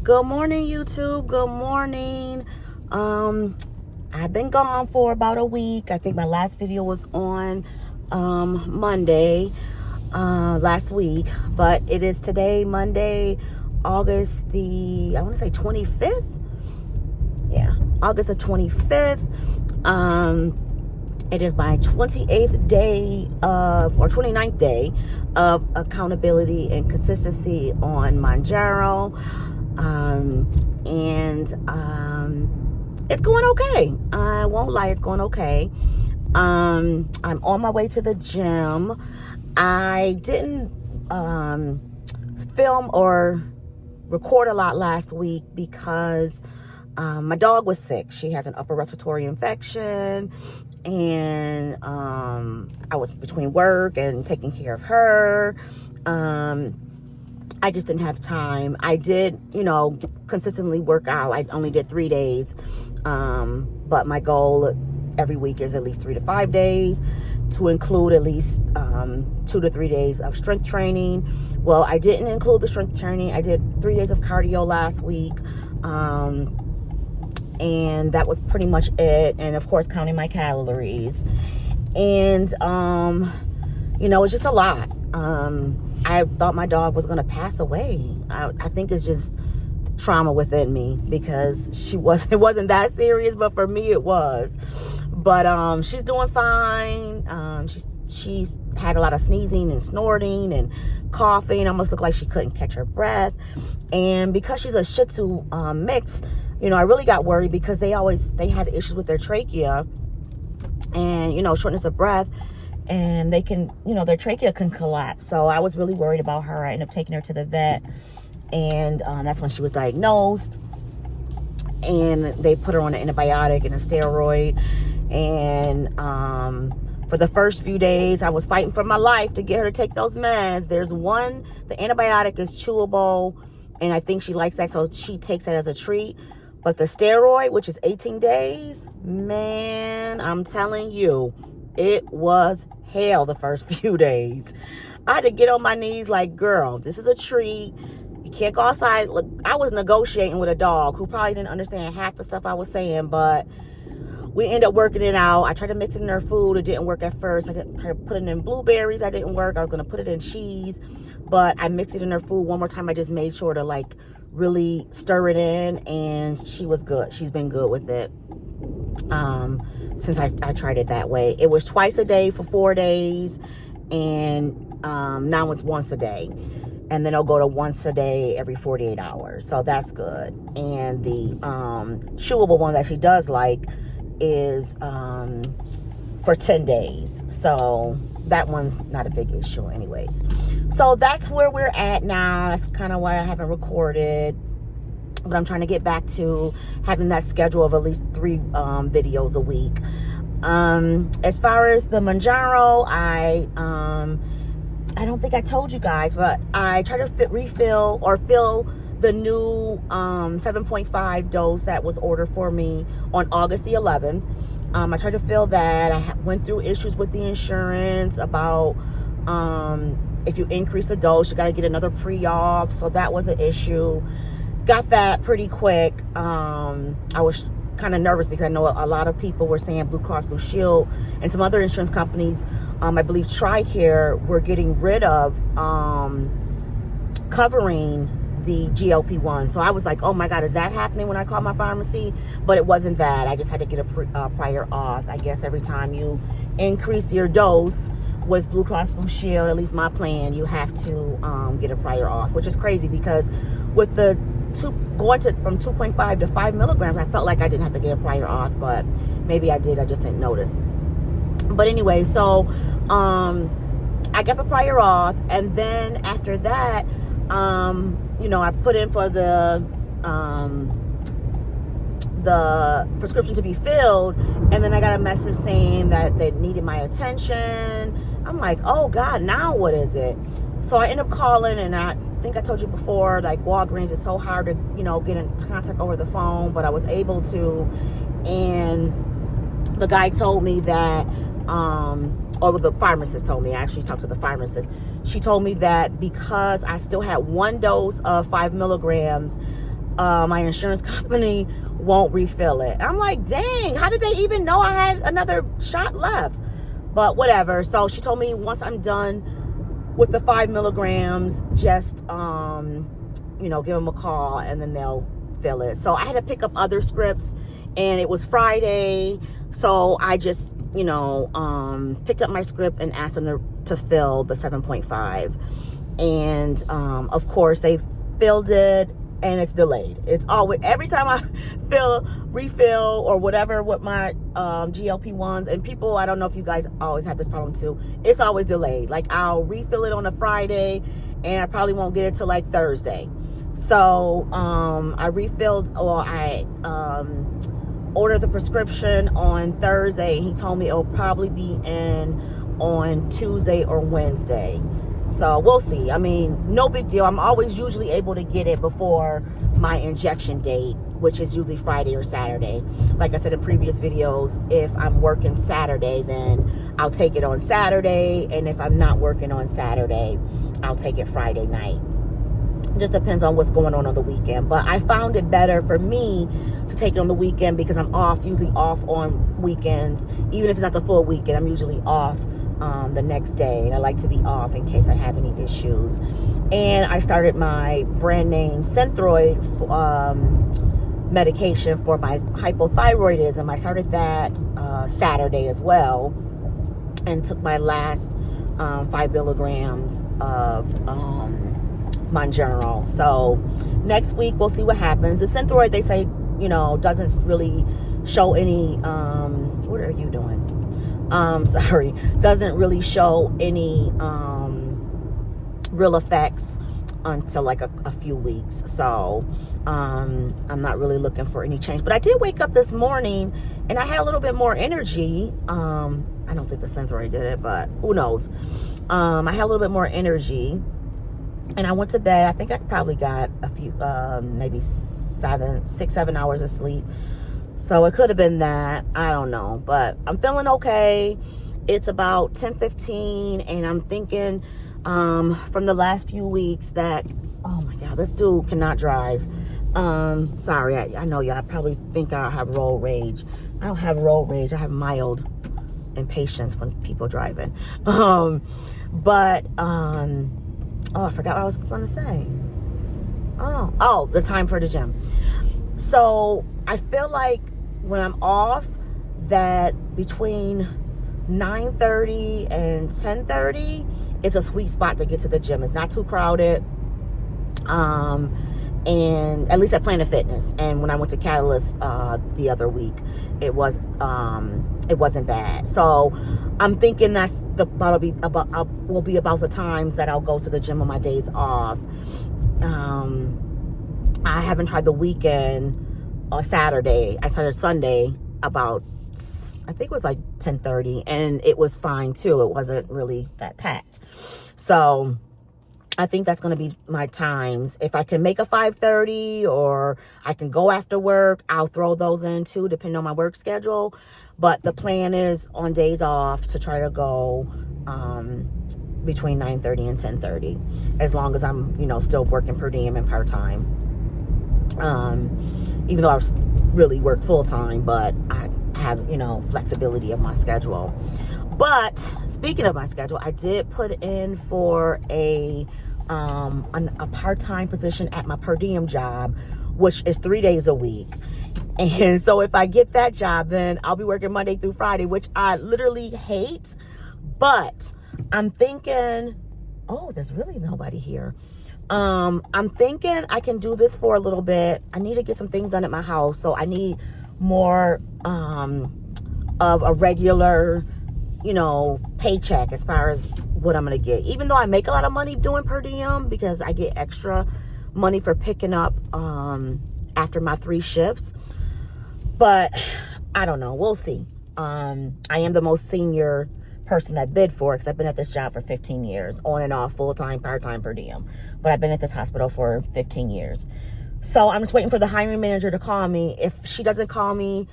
Good morning, YouTube. Good morning. I've been gone for about a week. I think my last video was on Monday last week, but it is today, Monday, August the, I want to say 25th. Yeah, August the 25th. It is my 28th day of, or 29th day of accountability and consistency on Mounjaro. It's going okay. I won't lie, it's going okay. I'm on my way to the gym. I didn't film or record a lot last week because my dog was sick. She has an upper respiratory infection, and I was between work and taking care of her. I just didn't have time. I did, consistently work out. I only did 3 days. But my goal every week is at least 3 to 5 days, to include at least 2 to 3 days of strength training. Well, I didn't include the strength training. I did 3 days of cardio last week. And that was pretty much it. And of course, counting my calories. And, it's just a lot. I thought my dog was going to pass away. I think it's just trauma within me, because it wasn't that serious, but for me it was. But she's doing fine. She's had a lot of sneezing and snorting and coughing. Almost looked like she couldn't catch her breath. And because she's a Shih Tzu mix, I really got worried, because they have issues with their trachea and shortness of breath. And they can, their trachea can collapse. So I was really worried about her. I ended up taking her to the vet, and that's when she was diagnosed. And they put her on an antibiotic and a steroid. And for the first few days, I was fighting for my life to get her to take those meds. There's one, the antibiotic is chewable, and I think she likes that, so she takes that as a treat. But the steroid, which is 18 days, man, I'm telling you, it was hell the first few days. I had to get on my knees like, girl, this is a treat. You can't go outside. Look, I was negotiating with a dog who probably didn't understand half the stuff I was saying, but we ended up working it out. I tried to mix it in her food. It didn't work at first. I didn't try to put it in blueberries. That didn't work. I was going to put it in cheese, but I mixed it in her food one more time. I just made sure to really stir it in, and she was good. She's been good with it. Since I tried it that way. It was twice a day for 4 days, and now it's once a day, and then I'll go to once a day every 48 hours. So that's good. And the chewable one that she does like is for 10 days. So that one's not a big issue anyways. So that's where we're at now. That's kind of why I haven't recorded. But I'm trying to get back to having that schedule of at least 3 videos a week. As far as the Mounjaro, I don't think I told you guys, but I tried to fill the new 7.5 dose that was ordered for me on August the 11th. I tried to fill that. I went through issues with the insurance about if you increase the dose, you got to get another pre-auth. So that was an issue. Got that pretty quick. I was kind of nervous because I know a lot of people were saying Blue Cross Blue Shield and some other insurance companies, I believe TRICARE, were getting rid of covering the GLP1. So I was like, oh my God, is that happening when I called my pharmacy? But it wasn't that. I just had to get a prior auth. I guess every time you increase your dose with Blue Cross Blue Shield, at least my plan, you have to get a prior auth, which is crazy, because with the going from 2.5 to 5 milligrams, I felt like I didn't have to get a prior auth, but maybe I did. I just didn't notice. But anyway, so I got the prior auth, and then after that, I put in for the prescription to be filled, and then I got a message saying that they needed my attention. I'm like, oh God, now what is it? So I ended up calling, and I think I told you before, like Walgreens is so hard to, get in contact over the phone, but I was able to. And the guy told me that, or the pharmacist told me, I actually talked to the pharmacist. She told me that because I still had 1 dose of 5 milligrams, my insurance company won't refill it. I'm like, dang, how did they even know I had another shot left? But whatever. So she told me once I'm done with the 5 milligrams, just, give them a call and then they'll fill it. So I had to pick up other scripts, and it was Friday. So I just, picked up my script and asked them to fill the 7.5. And, of course, they've filled it, and it's delayed. It's always, every time I refill or whatever with my GLP1s, and people, I don't know if you guys always have this problem too, it's always delayed. Like, I'll refill it on a Friday, and I probably won't get it till like Thursday. So I ordered the prescription on Thursday. He told me it'll probably be in on Tuesday or Wednesday. So we'll see. I mean, no big deal. I'm always usually able to get it before my injection date, which is usually Friday or Saturday. Like I said in previous videos, if I'm working Saturday, then I'll take it on Saturday. And if I'm not working on Saturday, I'll take it Friday night. It just depends on what's going on the weekend. But I found it better for me to take it on the weekend because I'm usually off on weekends. Even if it's not the full weekend, I'm usually off the next day, and I like to be off in case I have any issues. And I started my brand name Synthroid medication for my hypothyroidism. I started that Saturday as well, and took my last 5 milligrams of Mounjaro. So next week we'll see what happens. The Synthroid, they say, doesn't really show any what are you doing? Doesn't really show any real effects until like a few weeks. So I'm not really looking for any change. But I did wake up this morning and I had a little bit more energy. I don't think the Synthroid did it, but who knows? I had a little bit more energy, and I went to bed. I think I probably got a few, maybe 6-7 hours of sleep. So it could have been that. I don't know. But I'm feeling okay. It's about 10:15, and I'm thinking from the last few weeks that, oh my God, this dude cannot drive. Sorry, I know y'all probably think I have road rage. I don't have road rage. I have mild impatience when people driving. Oh, I forgot what I was going to say. Oh, the time for the gym. So I feel like when I'm off, that between 9:30 and 10:30, it's a sweet spot to get to the gym. It's not too crowded. And at least at Planet Fitness. And when I went to Catalyst the other week, it wasn't bad. So I'm thinking will be about the times that I'll go to the gym on my days off. I haven't tried the weekend or Saturday. I started Sunday about, I think it was like 10:30, and it was fine too. It wasn't really that packed. So I think that's going to be my times. If I can make a 5:30 or I can go after work, I'll throw those in too, depending on my work schedule. But the plan is on days off to try to go between 9:30 and 10:30, as long as I'm, still working per diem and part-time. Even though I really work full-time, but I have, flexibility of my schedule. But speaking of my schedule, I did put in for a part-time position at my per diem job, which is 3 days a week. And so if I get that job, then I'll be working Monday through Friday, which I literally hate. But I'm thinking, oh, there's really nobody here. I'm thinking I can do this for a little bit. I need to get some things done at my house, so I need more of a regular, paycheck as far as what I'm gonna get. Even though I make a lot of money doing per diem, because I get extra money for picking up after my 3 shifts. But I don't know, we'll see. I am the most senior person that bid for it, because I've been at this job for 15 years, on and off, full-time, part-time, per diem. But I've been at this hospital for 15 years. So I'm just waiting for the hiring manager to call me. If she doesn't call me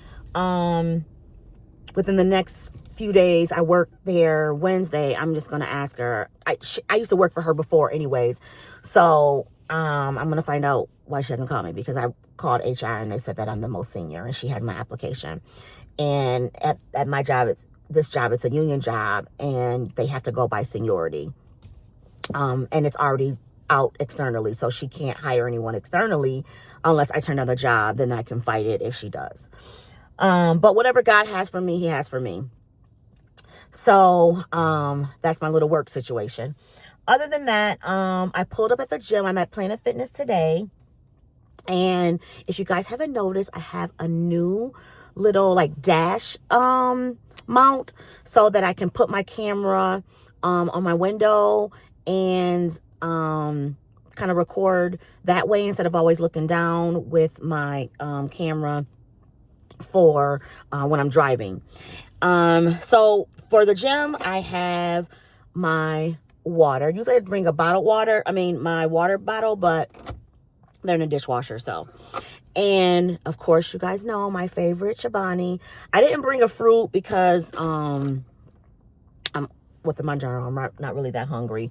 within the next few days, I work there Wednesday, I'm just going to ask her. I used to work for her before anyways. So I'm going to find out why she hasn't called me, because I called HR and they said that I'm the most senior and she has my application. And at my job, it's a union job and they have to go by seniority. And it's already out externally, so she can't hire anyone externally unless I turn down the job. Then I can fight it if she does. But whatever God has for me, he has for me. So that's my little work situation. Other than that, I pulled up at the gym. I'm at Planet Fitness today. And if you guys haven't noticed, I have a new little like dash mount so that I can put my camera on my window and kind of record that way instead of always looking down with my camera for when I'm driving. So for the gym, I have my water. Usually I bring a bottled water. My water bottle, but they're in the dishwasher. So, and of course, you guys know my favorite Chobani. I didn't bring a fruit because I'm with the Mounjaro. I'm not really that hungry.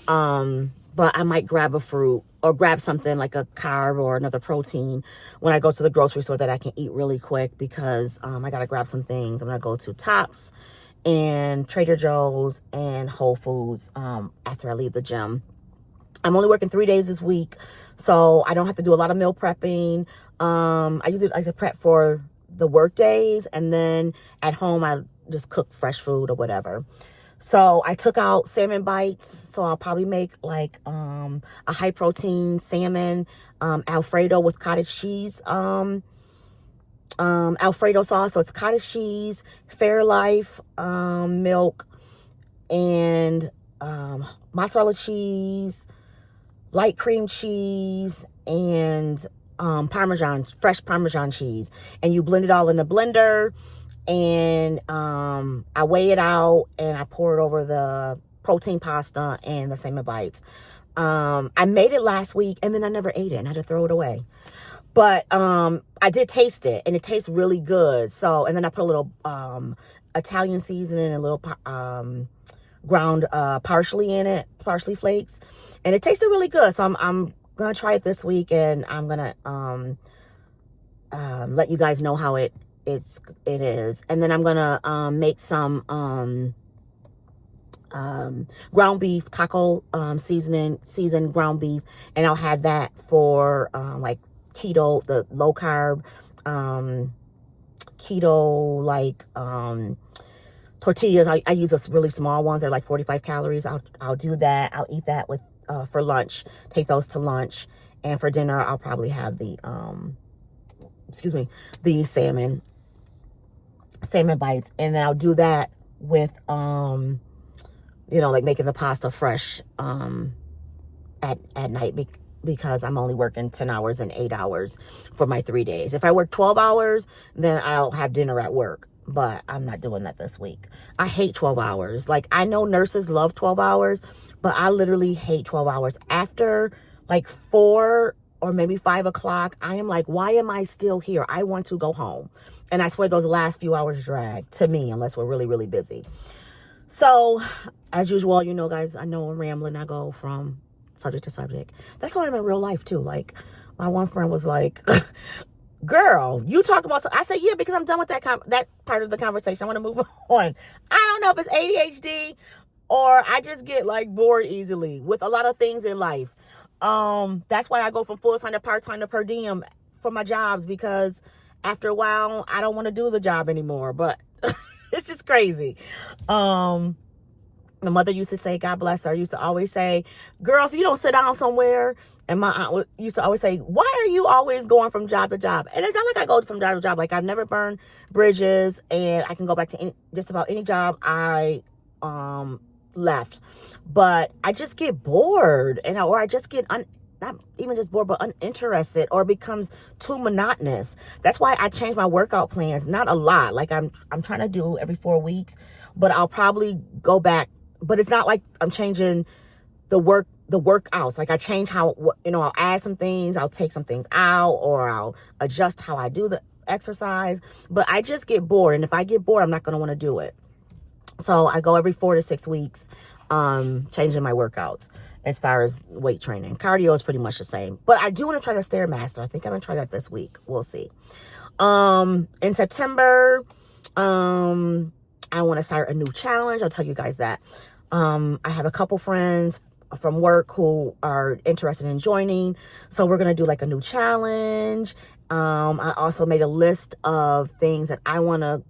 But I might grab a fruit or grab something like a carb or another protein when I go to the grocery store that I can eat really quick, because I got to grab some things. I'm going to go to Tops and Trader Joe's and Whole Foods after I leave the gym. I'm only working 3 days this week, so I don't have to do a lot of meal prepping. I usually like to prep for the work days, and then at home I just cook fresh food or whatever. So I took out salmon bites, so I'll probably make like a high protein salmon Alfredo with cottage cheese Alfredo sauce. So it's cottage cheese, Fairlife milk, and mozzarella cheese, light cream cheese, and fresh Parmesan cheese. And you blend it all in the blender, and I weigh it out and I pour it over the protein pasta and the salmon bites. I made it last week and then I never ate it and I had to throw it away. But I did taste it and it tastes really good. So, and then I put a little Italian seasoning and a little ground parsley in it, parsley flakes, and it tasted really good. So I'm gonna try it this week, and I'm gonna let you guys know how it is. And then I'm gonna make some ground beef taco seasoned ground beef, and I'll have that for like keto, the low carb keto like tortillas. I use those really small ones. They're like 45 calories. I'll do that. I'll eat that with for lunch. Take those to lunch, and for dinner I'll probably have the the salmon bites, and then I'll do that with like making the pasta fresh at night, because I'm only working 10 hours and 8 hours for my 3 days. If I work 12 hours, then I'll have dinner at work, but I'm not doing that this week. I hate 12 hours. Like, I know nurses love 12 hours, but I literally hate 12 hours. After like 4 or maybe 5 o'clock, I am like, why am I still here? I want to go home. And I swear those last few hours drag to me, unless we're really, really busy. So, as usual, guys, I know I'm rambling. I go from subject to subject. That's how I'm in real life, too. Like, my one friend was like, girl, you talk about... I said, yeah, because I'm done with that part of the conversation. I want to move on. I don't know if it's ADHD or I just get, like, bored easily with a lot of things in life. That's why I go from full-time to part-time to per diem for my jobs, because after a while, I don't want to do the job anymore. But it's just crazy. My mother used to say, God bless her, used to always say, girl, if you don't sit down somewhere, and my aunt used to always say, why are you always going from job to job? And it's not like I go from job to job. Like, I've never burned bridges, and I can go back to just about any job I left. But I just get bored, or I just get not even just bored, but uninterested, or it becomes too monotonous. That's why I change my workout plans. Not a lot. Like, I'm trying to do every 4 weeks, but I'll probably go back. But it's not like I'm changing the workouts. Like, I change how, I'll add some things, I'll take some things out, or I'll adjust how I do the exercise. But I just get bored. And if I get bored, I'm not going to want to do it. So I go every 4 to 6 weeks, changing my workouts. as far as weight training. Cardio is pretty much the same. But I do want to try the Stairmaster. I think I'm going to try that this week. We'll see. In September, I want to start a new challenge. I'll tell you guys that. I have a couple friends from work who are interested in joining. So we're going to do like a new challenge. I also made a list of things that I want to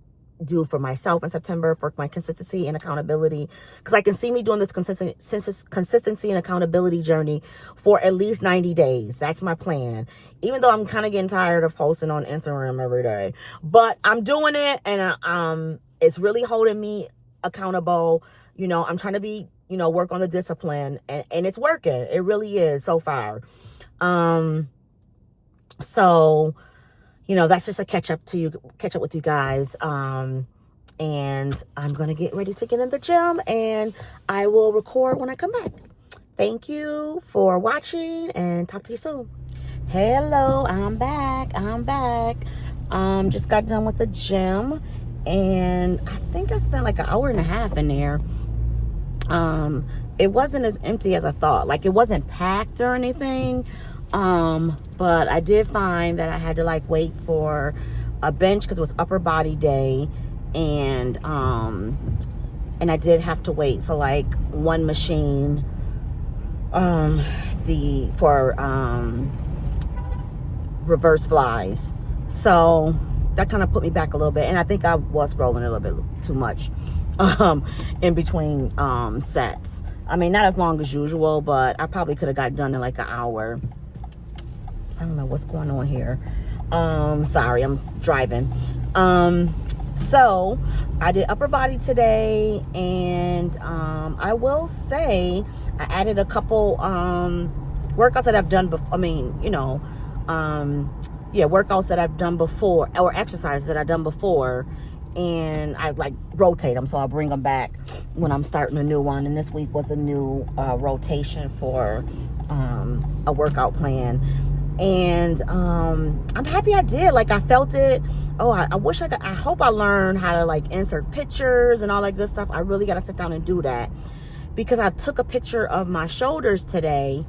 do for myself in September for my consistency and accountability, because I can see me doing this consistency and accountability journey for at least 90 days. That's my plan, even though I'm kind of getting tired of posting on Instagram every day, but I'm doing it, and it's really holding me accountable. You know, I'm trying to be, you know, work on the discipline, and it's working. It really is so far. So, you know, that's just a catch up with you guys. And I'm going to get ready to get in the gym, and I will record when I come back. Thank you for watching, and talk to you soon. Hello, I'm back. Just got done with the gym, and I think I spent like an hour and a half in there. It wasn't as empty as I thought. Like, it wasn't packed or anything. But I did find that I had to like wait for a bench because it was upper body day, and I did have to wait for like one machine, for reverse flies. So that kind of put me back a little bit, and I think I was scrolling a little bit too much, in between, sets. I mean, not as long as usual, but I probably could have got done in like an hour. I don't know what's going on here. Sorry, I'm driving. So I did upper body today, and I will say I added a couple workouts that I've done before. I mean, you know, workouts that I've done before, or exercises that I've done before, and I like rotate them, so I'll bring them back when I'm starting a new one. And this week was a new rotation for a workout plan. And I'm happy I did. Like, I felt it. Oh, I wish I could. I hope I learned how to like insert pictures and all that good stuff. I really got to sit down and do that, because I took a picture of my shoulders today,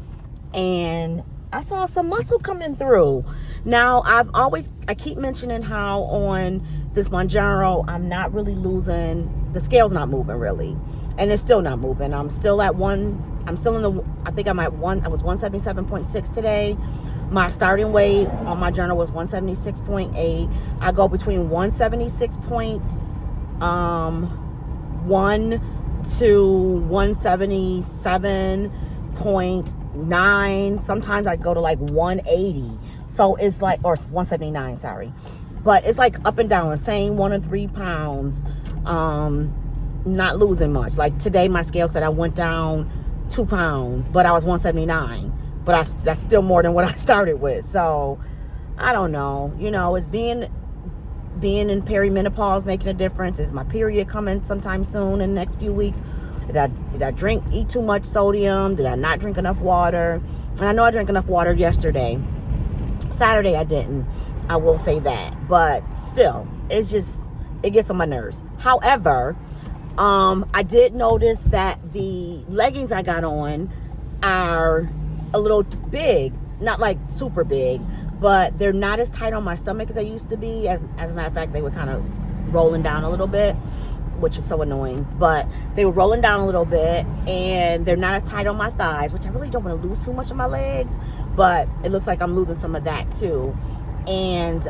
and I saw some muscle coming through. Now, I keep mentioning how on this Mounjaro, I'm not really losing, the scale's not moving really. And it's still not moving. I'm still in the, I think I'm at I was 177.6 today. My starting weight on my journal was 176.8. I go between 176.1 to 177.9. Sometimes I go to like 180. So it's like, or 179, sorry. But it's like up and down, the same 1 or 3 pounds. Not losing much. Like today, my scale said I went down 2 pounds, but I was 179. But that's still more than what I started with. So I don't know. You know, it's being in perimenopause making a difference. Is my period coming sometime soon in the next few weeks? Did I eat too much sodium? Did I not drink enough water? And I know I drank enough water yesterday. Saturday I didn't. I will say that. But still, it gets on my nerves. However, I did notice that the leggings I got on are a little big, not like super big, but they're not as tight on my stomach as they used to be. As a matter of fact, they were kind of rolling down a little bit, which is so annoying, but they were rolling down a little bit, and they're not as tight on my thighs, which I really don't want to lose too much of my legs, but it looks like I'm losing some of that too. And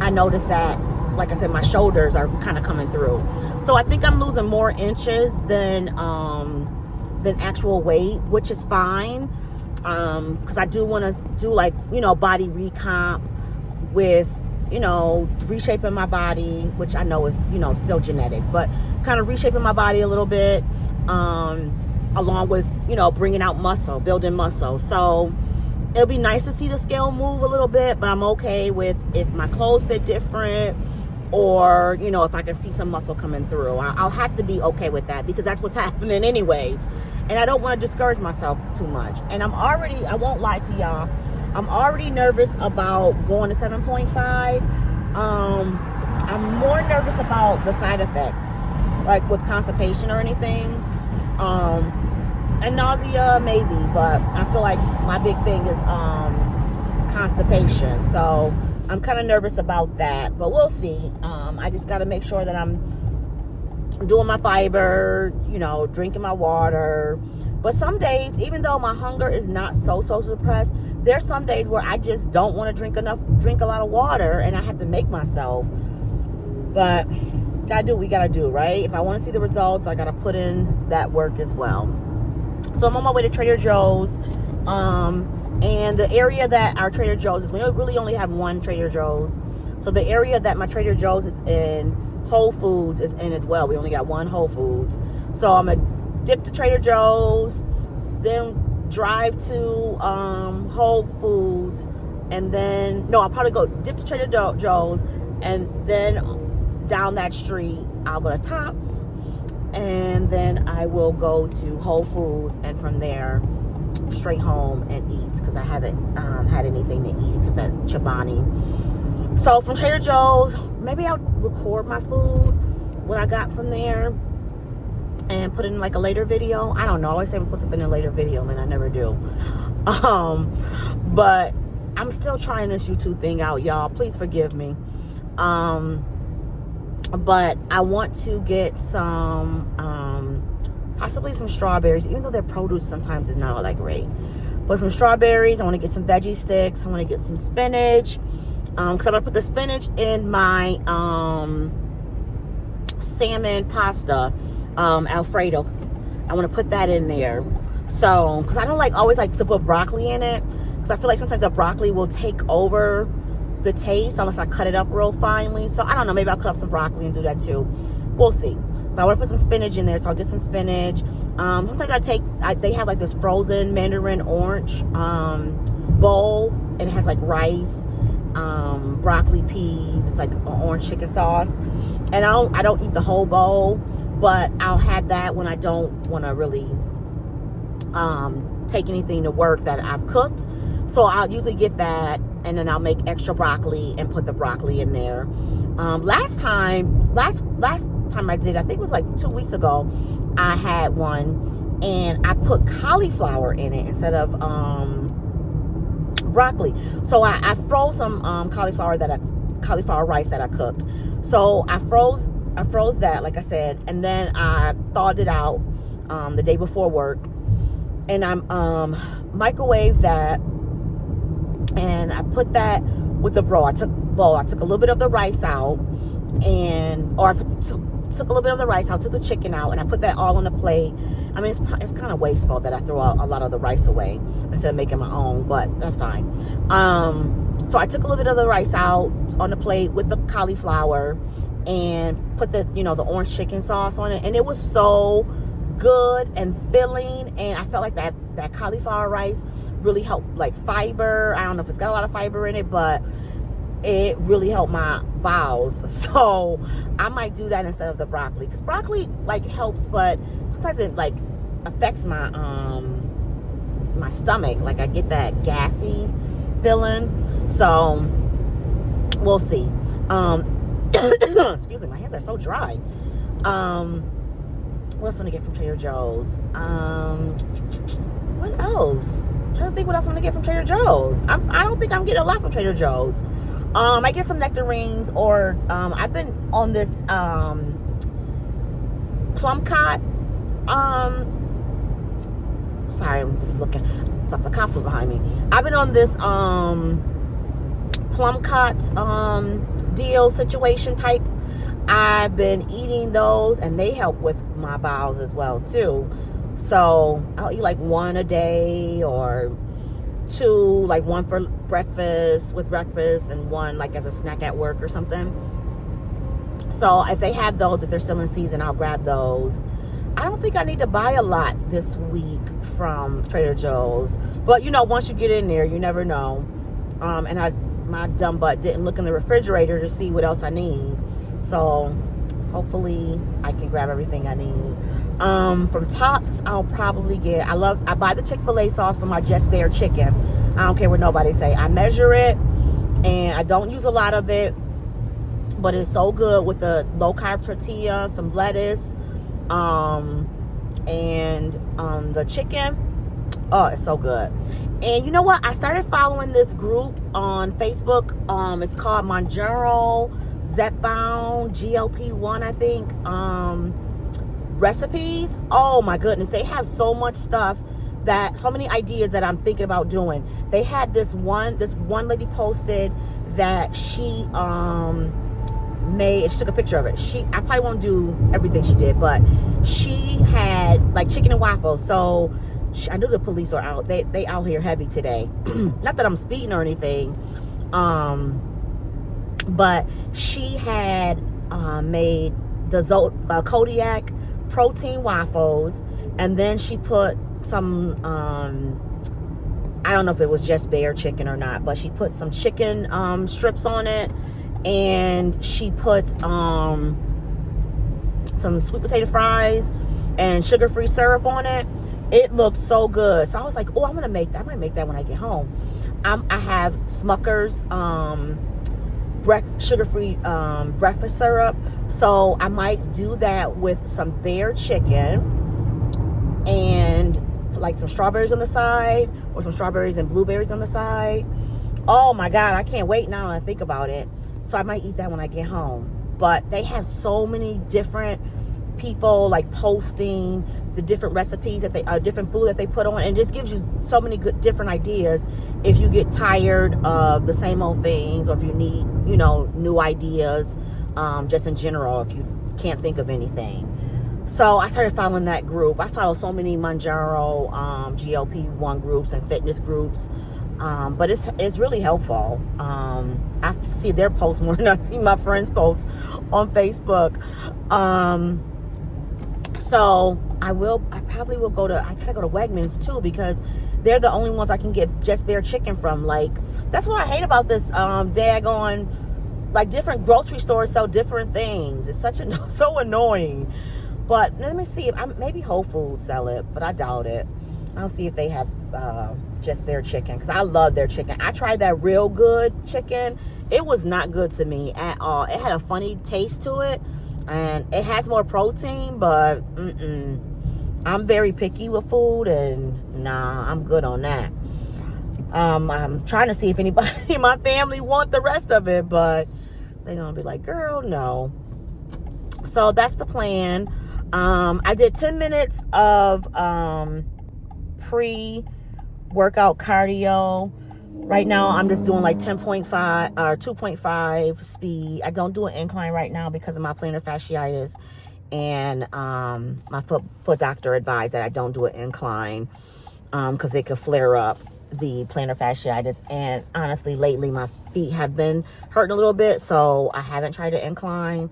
I noticed that, like I said, my shoulders are kind of coming through. So I think I'm losing more inches than actual weight, which is fine, because I do want to do like, you know, body recomp with, you know, reshaping my body, which I know is, you know, still genetics, but kind of reshaping my body a little bit, along with, you know, bringing out muscle, building muscle. So it'll be nice to see the scale move a little bit, but I'm okay with if my clothes fit different, or, you know, if I can see some muscle coming through. I'll have to be okay with that, because that's what's happening anyways. And I don't want to discourage myself too much. And I won't lie to y'all, I'm already nervous about going to 7.5. I'm more nervous about the side effects, like with constipation or anything. And nausea, maybe, but I feel like my big thing is constipation. So I'm kind of nervous about that, but we'll see. I just got to make sure that I'm doing my fiber, you know, drinking my water. But some days, even though my hunger is not so suppressed, there's some days where I just don't want to drink a lot of water, and I have to make myself. But gotta do what we gotta do, right? If I want to see the results, I gotta put in that work as well. So I'm on my way to Trader Joe's. And the area that our Trader Joe's is, we really only have one Trader Joe's. So the area that my Trader Joe's is in, Whole Foods is in as well. We only got one Whole Foods. So I'm going to dip to Trader Joe's, then drive to Whole Foods, and then, no, I'll probably go dip to Trader Joe's, and then down that street, I'll go to Tops, and then I will go to Whole Foods, and from there, straight home and eat, because I haven't had anything to eat except that Chobani. So from Trader Joe's, maybe I'll record my food, what I got from there, and put it in like a later video. I don't know. I always say I'm gonna put something in a later video, and I never do. But I'm still trying this YouTube thing out, y'all. Please forgive me. But I want to get some, possibly some strawberries, even though their produce sometimes is not all that great. But some strawberries. I want to get some veggie sticks. I want to get some spinach. Because I'm going to put the spinach in my salmon pasta, Alfredo. I want to put that in there. So, because I don't always like to put broccoli in it. Because I feel like sometimes the broccoli will take over the taste unless I cut it up real finely. So, I don't know. Maybe I'll cut up some broccoli and do that too. We'll see. But I want to put some spinach in there. So, I'll get some spinach. Sometimes they have like this frozen mandarin orange bowl. And it has like rice, broccoli, peas. It's like an orange chicken sauce. And I don't eat the whole bowl, but I'll have that when I don't want to really take anything to work that I've cooked. So I'll usually get that, and then I'll make extra broccoli and put the broccoli in there. Last time I did, I think it was like 2 weeks ago, I had one, and I put cauliflower in it instead of broccoli. So I froze some cauliflower rice that I cooked. So I froze that, like I said, and then I thawed it out the day before work, and I microwaved that, and I put that with the bowl. I took a little bit of the rice out, took a little bit of the rice out, took the chicken out, and I put that all on a plate. I mean, it's kind of wasteful that I throw out a lot of the rice away instead of making my own, but that's fine. So I took a little bit of the rice out on the plate with the cauliflower and put the orange chicken sauce on it, and it was so good and filling, and I felt like that cauliflower rice really helped, like, fiber. I don't know if it's got a lot of fiber in it, but it really helped my bowels. So I might do that instead of the broccoli, because broccoli like helps, but sometimes it like affects my my stomach. Like I get that gassy feeling. So we'll see. Excuse me, my hands are so dry. What else am I gonna get from Trader Joe's? What else? I'm trying to think what else I'm gonna get from Trader Joe's. I don't think I'm getting a lot from Trader Joe's. I get some nectarines, or I've been on this plum cot. Sorry, I'm just looking. I thought the cop was behind me. I've been on this plum cot deal situation type. I've been eating those, and they help with my bowels as well too. So I'll eat like one a day, or two, like one for breakfast, and one like as a snack at work or something. So if they have those, if they're still in season, I'll grab those. I don't think I need to buy a lot this week from Trader Joe's, but once you get in there, you never know. And my dumb butt didn't look in the refrigerator to see what else I need. So hopefully I can grab everything I need. From Tops, I'll probably get, I buy the Chick-fil-A sauce for my Just Bare chicken. I don't care what nobody say. I measure it, and I don't use a lot of it, but it's so good with the low carb tortilla, some lettuce, And the chicken, oh, it's so good. And you know what? I started following this group on Facebook. It's called Mounjaro, Zepbound, GLP1, I think. Recipes. Oh my goodness. They have so much stuff, so many ideas that I'm thinking about doing. They had this one lady posted that she made. She took a picture of it. I probably won't do everything she did, but she had like chicken and waffles. So I knew the police are out. They out here heavy today. Not that I'm speeding or anything, but she had made the Kodiak protein waffles, and then she put some I don't know if it was just bare chicken or not, but she put some chicken strips on it, and she put some sweet potato fries and sugar-free syrup on it. It looked so good. So I was like, oh, I'm gonna make that when I get home. I have Smucker's sugar-free breakfast syrup, so I might do that with some bare chicken and like some strawberries on the side, or some strawberries and blueberries on the side. Oh my God, I can't wait now when I think about it. So I might eat that when I get home. But they have so many different people like posting the different recipes that different food that they put on, and it just gives you so many good different ideas if you get tired of the same old things, or if you need, new ideas, just in general, if you can't think of anything. So I started following that group. I follow so many Mounjaro, GLP1 groups and fitness groups, but it's really helpful. I see their posts more than I see my friends' posts on Facebook. So I probably will I gotta go to Wegmans too, because they're the only ones I can get just bare chicken from. Like, that's what I hate about this daggone, like, different grocery stores sell different things. It's so annoying. But let me see, maybe Whole Foods sell it, but I doubt it. I'll see if they have just bare chicken, because I love their chicken. I tried that Real Good chicken. It was not good to me at all. It had a funny taste to it, and it has more protein, but I'm very picky with food, and nah, I'm good on that. I'm trying to see if anybody in my family want the rest of it, but they're gonna be like, girl, no. So that's the plan. I did 10 minutes of pre-workout cardio. Right now I'm just doing like 10.5 or 2.5 speed. I don't do an incline right now because of my plantar fasciitis, and my foot doctor advised that I don't do an incline because it could flare up the plantar fasciitis. And honestly, lately my feet have been hurting a little bit, so I haven't tried an incline.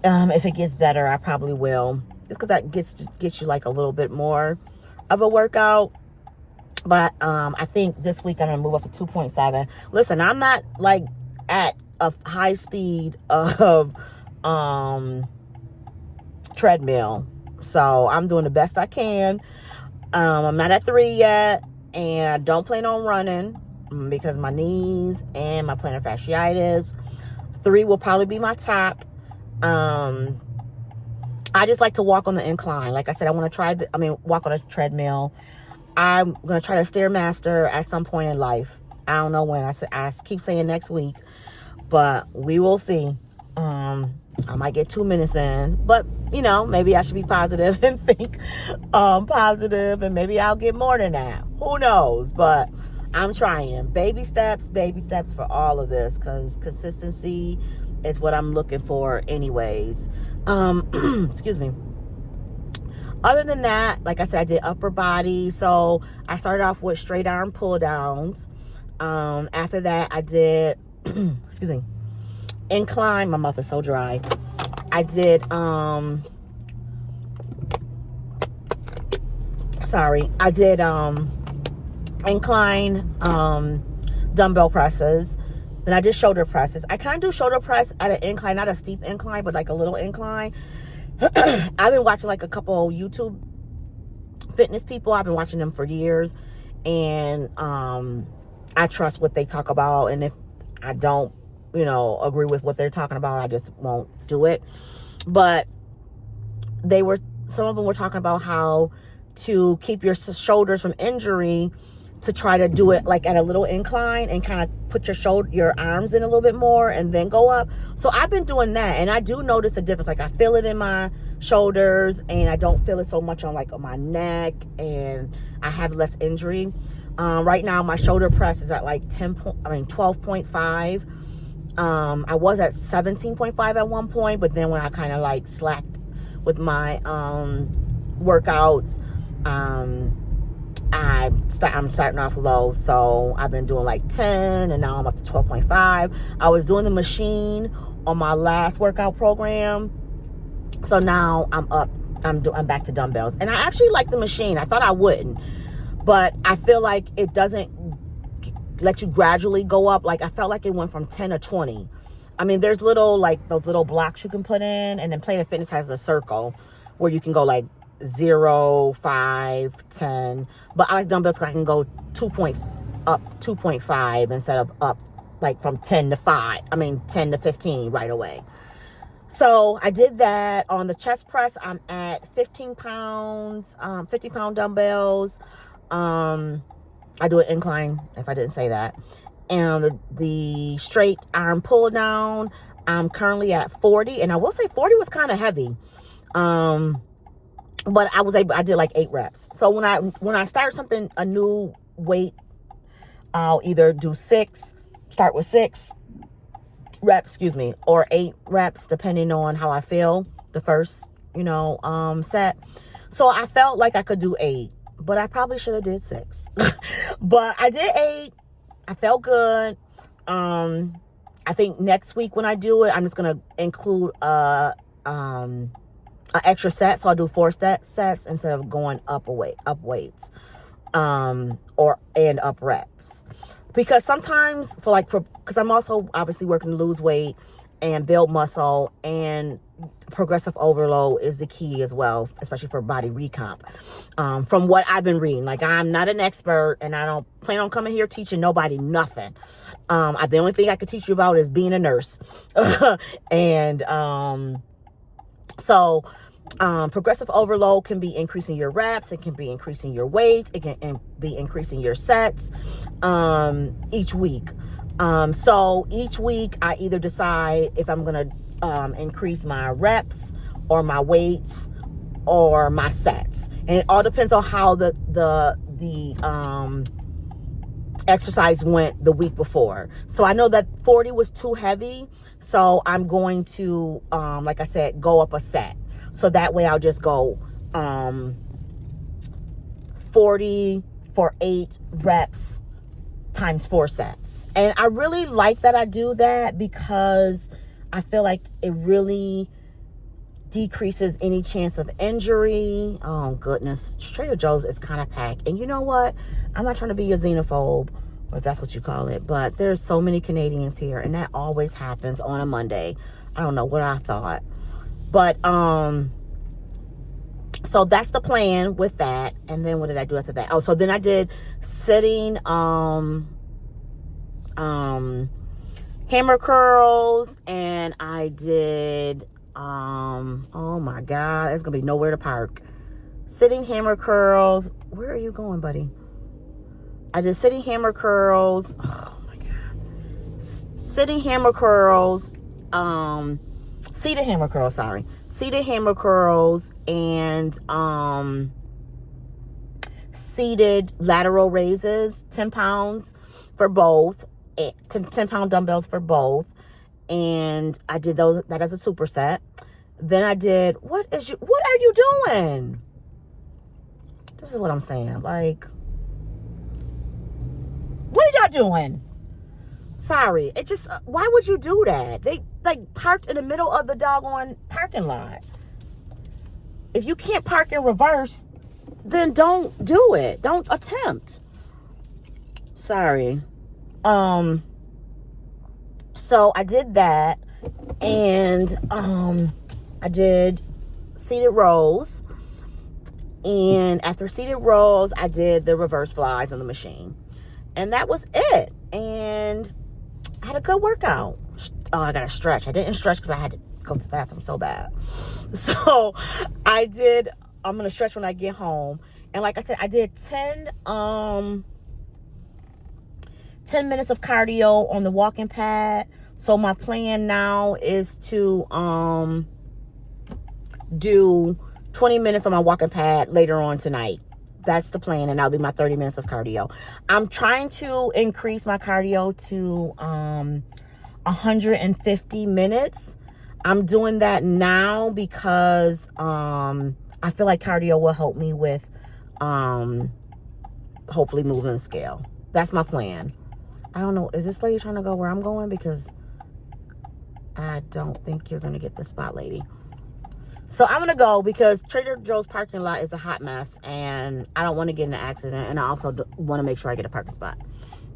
If it gets better, I probably will. Just because that gets you like a little bit more of a workout. But I think this week I'm gonna move up to 2.7. Listen, I'm not like at a high speed of treadmill, so I'm doing the best I can. I'm not at 3 yet, and I don't plan on running because my knees and my plantar fasciitis. 3 will probably be my top. I just like to walk on the incline. Like I said, I want to walk on a treadmill. I'm going to try to Stairmaster at some point in life. I don't know when. I keep saying next week, but we will see. I might get 2 minutes in, but maybe I should be positive and think positive, and maybe I'll get more than that. Who knows? But I'm trying. Baby steps for all of this, because consistency is what I'm looking for anyways. Excuse me. Other than that, like I said, I did upper body. So I started off with straight arm pull downs. After that, I did, excuse me, incline. My mouth is so dry. I did, incline dumbbell presses. Then I did shoulder presses. I kind of do shoulder press at an incline, not a steep incline, but like a little incline. I've been watching like a couple YouTube fitness people. I've been watching them for years, and I trust what they talk about. And if I don't, agree with what they're talking about, I just won't do it. But they were some of them were talking about how to keep your shoulders from injury, to try to do it like at a little incline and kind of put your arms in a little bit more and then go up. So I've been doing that, and I do notice a difference. Like I feel it in my shoulders, and I don't feel it so much on my neck, and I have less injury. Right now my shoulder press is at like 12.5. I was at 17.5 at one point, but then when I kind of like slacked with my workouts, I'm starting off low, so I've been doing like 10, and now I'm up to 12.5. I was doing the machine on my last workout program, so now I'm up. I'm back to dumbbells, and I actually like the machine. I thought I wouldn't, but I feel like it doesn't let you gradually go up. Like I felt like it went from 10 to 20. I mean, there's those little blocks you can put in, and then Planet Fitness has the circle where you can go like 0, 5, 10, but I like dumbbells because I can go 2.5 instead of up like from 10 to 15 right away. So I did that. On the chest press, I'm at 15 pounds, 50-pound dumbbells. I do an incline, if I didn't say that. And the straight arm pull down, I'm currently at 40, and I will say 40 was kind of heavy. But I did like 8 reps. So when I start a new weight, I'll either start with 6 reps, or 8 reps, depending on how I feel the first, set. So I felt like I could do 8, but I probably should have did 6. But I did 8. I felt good. I think next week when I do it, I'm just gonna include an extra set, so I'll do 4 sets instead of going up weights, and up reps. Because sometimes because I'm also obviously working to lose weight and build muscle, and progressive overload is the key as well, especially for body recomp. From what I've been reading, like I'm not an expert, and I don't plan on coming here teaching nobody nothing. The only thing I could teach you about is being a nurse, and so progressive overload can be increasing your reps, it can be increasing your weight, it can be increasing your sets each week. So each week I either decide if I'm gonna increase my reps or my weights or my sets, and it all depends on how the exercise went the week before. So I know that 40 was too heavy, so I'm going to like I said, go up a set. So that way I'll just go 40 for 8 reps times 4 sets. And I really like that I do that, because I feel like it really decreases any chance of injury. Oh goodness, Trader Joe's is kind of packed. And you know what? I'm not trying to be a xenophobe, or if that's what you call it, but there's so many Canadians here, and that always happens on a Monday. I don't know what I thought. But, so that's the plan with that. And then what did I do after that? Oh, so then I did sitting, hammer curls, and I did, oh my God, it's gonna be nowhere to park. Sitting hammer curls. Where are you going, buddy? I did sitting hammer curls. Oh my God. Sitting hammer curls, seated hammer curls, seated hammer curls, and seated lateral raises, 10 pounds for both, 10-pound dumbbells for both. And I did that as a superset. Then I did, what are you doing? This is what I'm saying. Like, what are y'all doing? Sorry. It just, why would you do that? They parked in the middle of the doggone parking lot. If you can't park in reverse, then don't do it. Don't attempt. Sorry. So I did that, and I did seated rows, and after seated rows, I did the reverse flies on the machine, and that was it. And I had a good workout. Oh, I gotta stretch. I didn't stretch because I had to go to the bathroom so bad. So I did I'm going to stretch when I get home. And like I said, I did 10 minutes of cardio on the walking pad. So my plan now is to do 20 minutes on my walking pad later on tonight. That's the plan, and that'll be my 30 minutes of cardio. I'm trying to increase my cardio to 150 minutes. I'm doing that now because I feel like cardio will help me with hopefully moving the scale. That's my plan. I don't know. Is this lady trying to go where I'm going? Because I don't think you're going to get the spot, lady. So I'm going to go because Trader Joe's parking lot is a hot mess. And I don't want to get in an accident. And I also want to make sure I get a parking spot.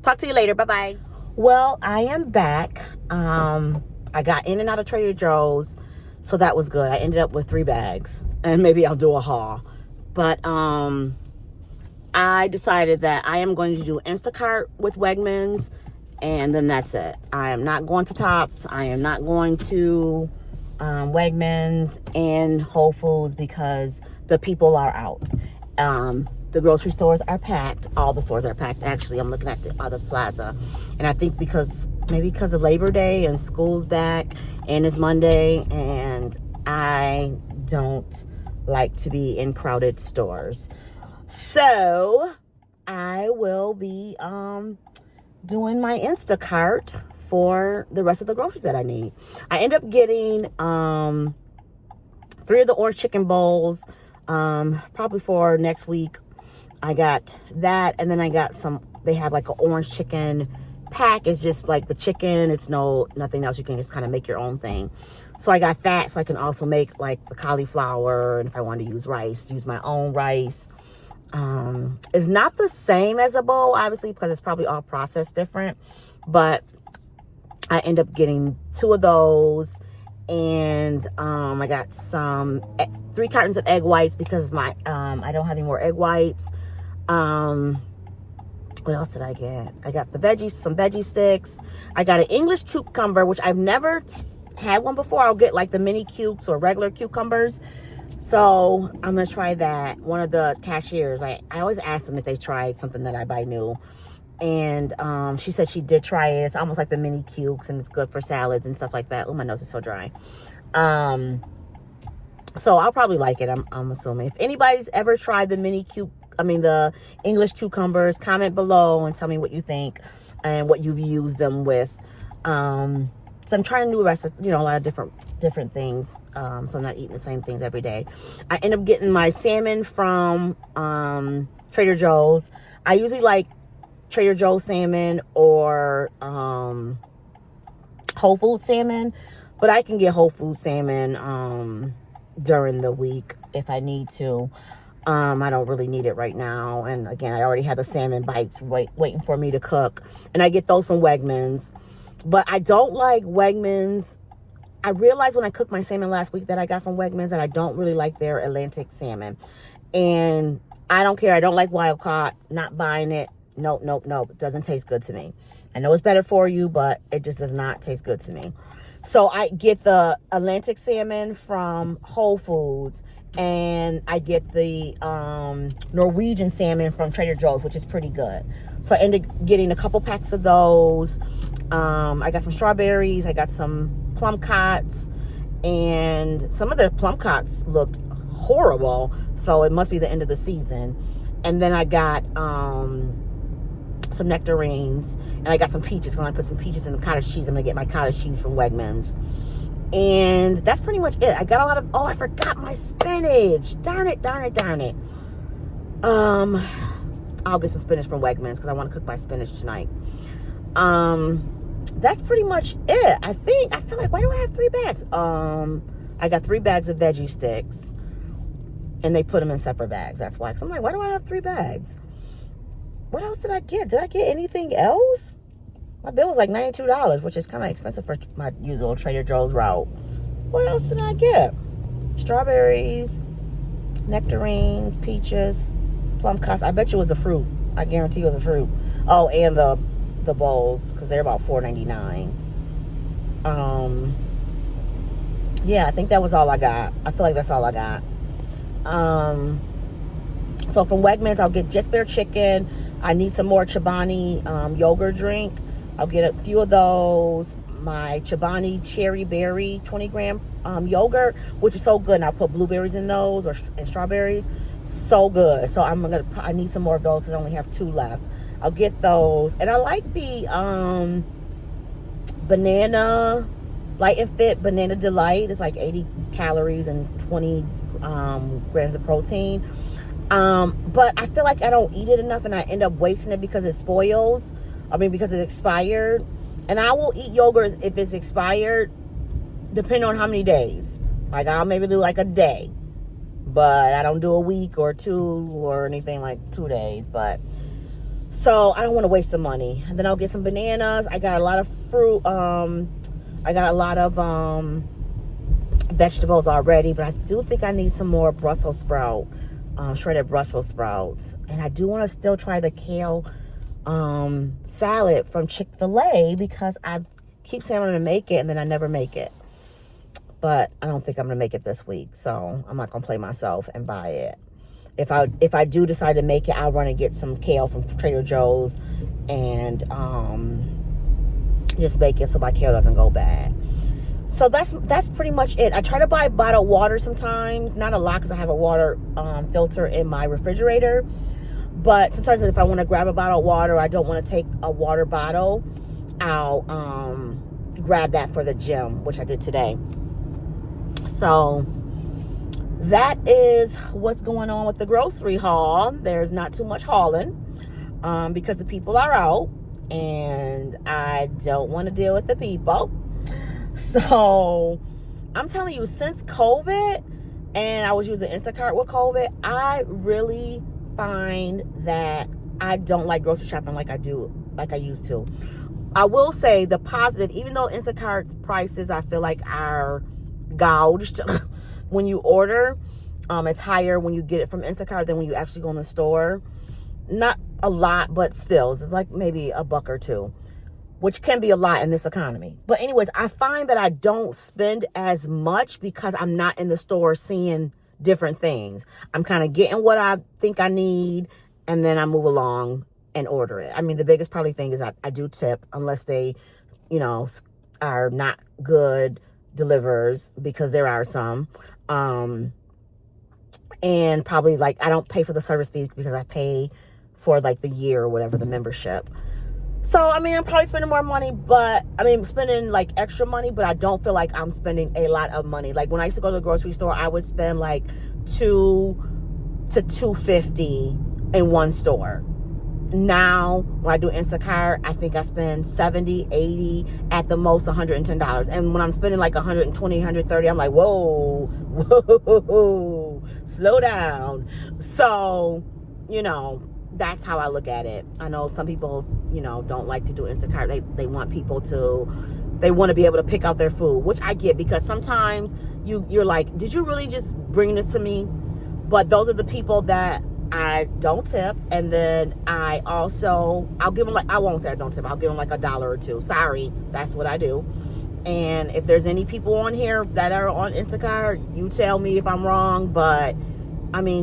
Talk to you later. Bye-bye. Well, I am back. I got in and out of Trader Joe's. So that was good. I ended up with 3 bags. And maybe I'll do a haul. But I decided that I am going to do Instacart with Wegmans, and then that's it. I am not going to Tops. I am not going to Wegmans and Whole Foods because the people are out. The grocery stores are packed. All the stores are packed. Actually, I'm looking at the Others Plaza, and I think maybe because of Labor Day and school's back and it's Monday, and I don't like to be in crowded stores. So I will be doing my Instacart for the rest of the groceries that I need. I end up getting 3 of the orange chicken bowls probably for next week. I got that, and then I got some, they have like an orange chicken pack. It's just like the chicken. It's nothing else. You can just kind of make your own thing. So I got that, so I can also make like the cauliflower, and if I want to use rice, use my own rice. It's not the same as a bowl, obviously, because it's probably all processed different, but I end up getting 2 of those, and I got 3 cartons of egg whites because I don't have any more egg whites. What else did I get? I got some veggie sticks. I got an English cucumber, which I've never had one before. I'll get like the mini cukes or regular cucumbers. So I'm going to try that. One of the cashiers, I always ask them if they tried something that I buy new. And she said she did try it. It's almost like the mini cubes, and it's good for salads and stuff like that. Oh, my nose is so dry. So I'll probably like it, I'm assuming. If anybody's ever tried the English cucumbers, comment below and tell me what you think and what you've used them with. So I'm trying to do a recipe, a lot of different things. So I'm not eating the same things every day. I end up getting my salmon from Trader Joe's. I usually like Trader Joe's salmon or Whole Foods salmon, but I can get Whole Foods salmon during the week if I need to. I don't really need it right now. And again, I already have the salmon bites waiting for me to cook, and I get those from Wegmans. But I don't like Wegmans. I realized when I cooked my salmon last week that I got from Wegmans that I don't really like their Atlantic salmon. And I don't care. I don't like wild caught. Not buying it. Nope. It doesn't taste good to me. I know it's better for you, but it just does not taste good to me. So I get the Atlantic salmon from Whole Foods, and I get the Norwegian salmon from Trader Joe's, which is pretty good. So I ended up getting a couple packs of those. I got some strawberries. I got some plum cots, and some of the plum cots looked horrible. So it must be the end of the season. And then I got some nectarines, and I got some peaches. I'm going to put some peaches in the cottage cheese. I'm going to get my cottage cheese from Wegmans. And that's pretty much it. I got a lot of, I forgot my spinach. Darn it. I'll get some spinach from Wegmans because I want to cook my spinach tonight. That's pretty much it. I feel like, why do I have 3 bags? I got 3 bags of veggie sticks, and they put them in separate bags. That's why. Because I'm like, why do I have 3 bags? What else did I get? Did I get anything else? My bill was like $92, which is kind of expensive for my usual Trader Joe's route. What else did I get? Strawberries, nectarines, peaches, plum cots. I bet you it was the fruit. I guarantee it was the fruit. Oh, and the bowls, because they're about $4.99. Yeah, I think that was all I got. I feel like that's all I got. So from Wegmans, I'll get just bare chicken. I need some more Chobani yogurt drink. I'll get a few of those. My Chobani cherry berry 20 gram yogurt, which is so good. And I'll put blueberries in those and strawberries. So good. So I need some more of those because I only have 2 left. I'll get those. And I like the banana Light and Fit Banana Delight. It's like 80 calories and 20 grams of protein. But I feel like I don't eat it enough and I end up wasting it because it spoils. Because it's expired. And I will eat yogurt if it's expired, depending on how many days. Like, I'll maybe do like a day. But I don't do a week or 2 or anything like 2 days. But, so I don't want to waste the money. And then I'll get some bananas. I got a lot of fruit. I got a lot of vegetables already. But I do think I need some more Brussels sprout. Shredded Brussels sprouts. And I do want to still try the kale salad from Chick-fil-A because I keep saying I'm going to make it and then I never make it. But I don't think I'm going to make it this week. So I'm not going to play myself and buy it. If I do decide to make it, I'll run and get some kale from Trader Joe's and just bake it so my kale doesn't go bad. So that's pretty much it. I try to buy bottled water sometimes. Not a lot because I have a water filter in my refrigerator. But sometimes if I want to grab a bottle of water, I don't want to take a water bottle, I'll grab that for the gym, which I did today. So that is what's going on with the grocery haul. There's not too much hauling because the people are out and I don't want to deal with the people. So I'm telling you, since COVID, and I was using Instacart with COVID, I really find that I don't like grocery shopping like I used to. I will say the positive, even though Instacart's prices I feel like are gouged when you order, it's higher when you get it from Instacart than when you actually go in the store. Not a lot, but still, it's like maybe $1 or $2, which can be a lot in this economy. But anyways, I find that I don't spend as much because I'm not in the store seeing different things. I'm kind of getting what I think I need and then I move along and order it. The biggest probably thing is I do tip unless they, are not good deliverers, because there are some. And probably like I don't pay for the service fee because I pay for like the year or whatever, the membership. So, I'm probably spending more money, but spending like extra money, but I don't feel like I'm spending a lot of money. Like when I used to go to the grocery store, I would spend like $2 to $2.50 in one store. Now, when I do Instacart, I think I spend $70, $80, at the most $110. And when I'm spending like $120, $130, I'm like, whoa, slow down. So, that's how I look at it. I know some people, don't like to do Instacart. They want people to, they want to be able to pick out their food, which I get, because sometimes you're like, did you really just bring this to me? But those are the people that I don't tip. And then I'll give them I won't say I don't tip. I'll give them like $1 or $2. Sorry, that's what I do. And if there's any people on here that are on Instacart, you tell me if I'm wrong. But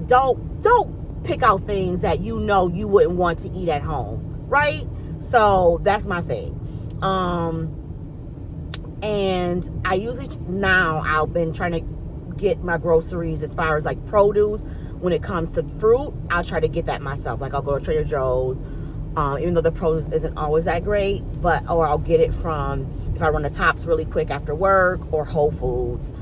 don't pick out things that you wouldn't want to eat at home, right? So that's my thing. And I usually I've been trying to get my groceries as far as like produce. When it comes to fruit, I'll try to get that myself. Like I'll go to Trader Joe's, even though the produce isn't always that great, or I'll get it from, if I run the Tops really quick after work, or Whole Foods.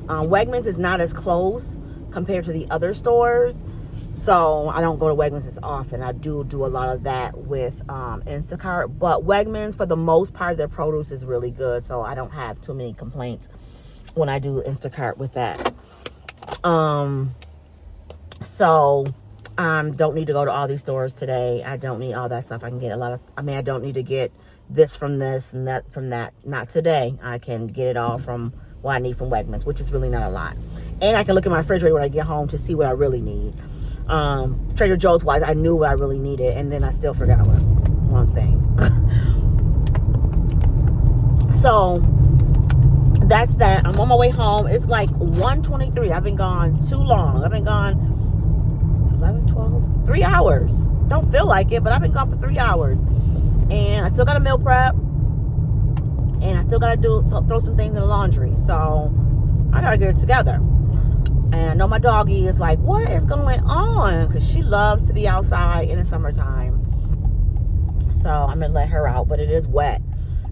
Wegmans is not as close compared to the other stores, so I don't go to Wegmans as often. I do a lot of that with Instacart, but Wegmans, for the most part, their produce is really good, so I don't have too many complaints when I do Instacart with that. So don't need to go to all these stores today. I don't need all that stuff. I can get a lot of, I don't need to get this from this and that from that. Not today. I can get it all from what I need from Wegmans, which is really not a lot. And I can look at my refrigerator when I get home to see what I really need. Trader Joe's wise, I knew what I really needed, and then I still forgot one thing. So that's that. I'm on my way home. It's like 1:23. I've been gone too long. I've been gone 11, 12, 3 hours. Don't feel like it, but I've been gone for 3 hours. And I still got to meal prep. And I still got to throw some things in the laundry. So I got to get it together. And I know my doggy is like, what is going on? Because she loves to be outside in the summertime. So I'm going to let her out. But it is wet.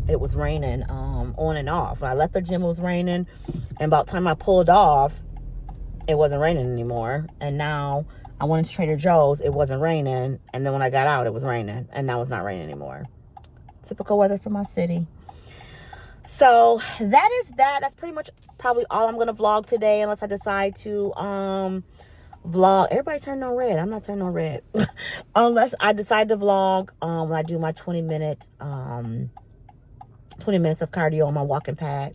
It was raining on and off. When I left the gym, it was raining. And about the time I pulled off, it wasn't raining anymore. And now I went to Trader Joe's. It wasn't raining. And then when I got out, it was raining. And now it's not raining anymore. Typical weather for my city. So that is that. That's pretty much probably all I'm going to vlog today. Unless I decide to vlog. Everybody turn on red. I'm not turning on red. Unless I decide to vlog when I do my 20 minutes of cardio on my walking pad.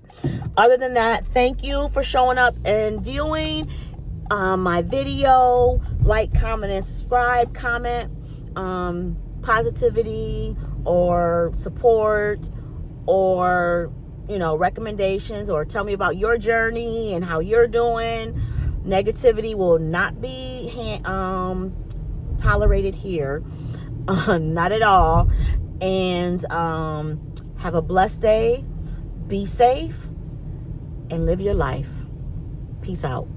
Other than that, thank you for showing up and viewing my video. Like, comment, and subscribe. Comment positivity or support or, you know, recommendations, or tell me about your journey and how you're doing. Negativity will not be tolerated here. Not at all. And have a blessed day. Be safe and live your life. Peace out.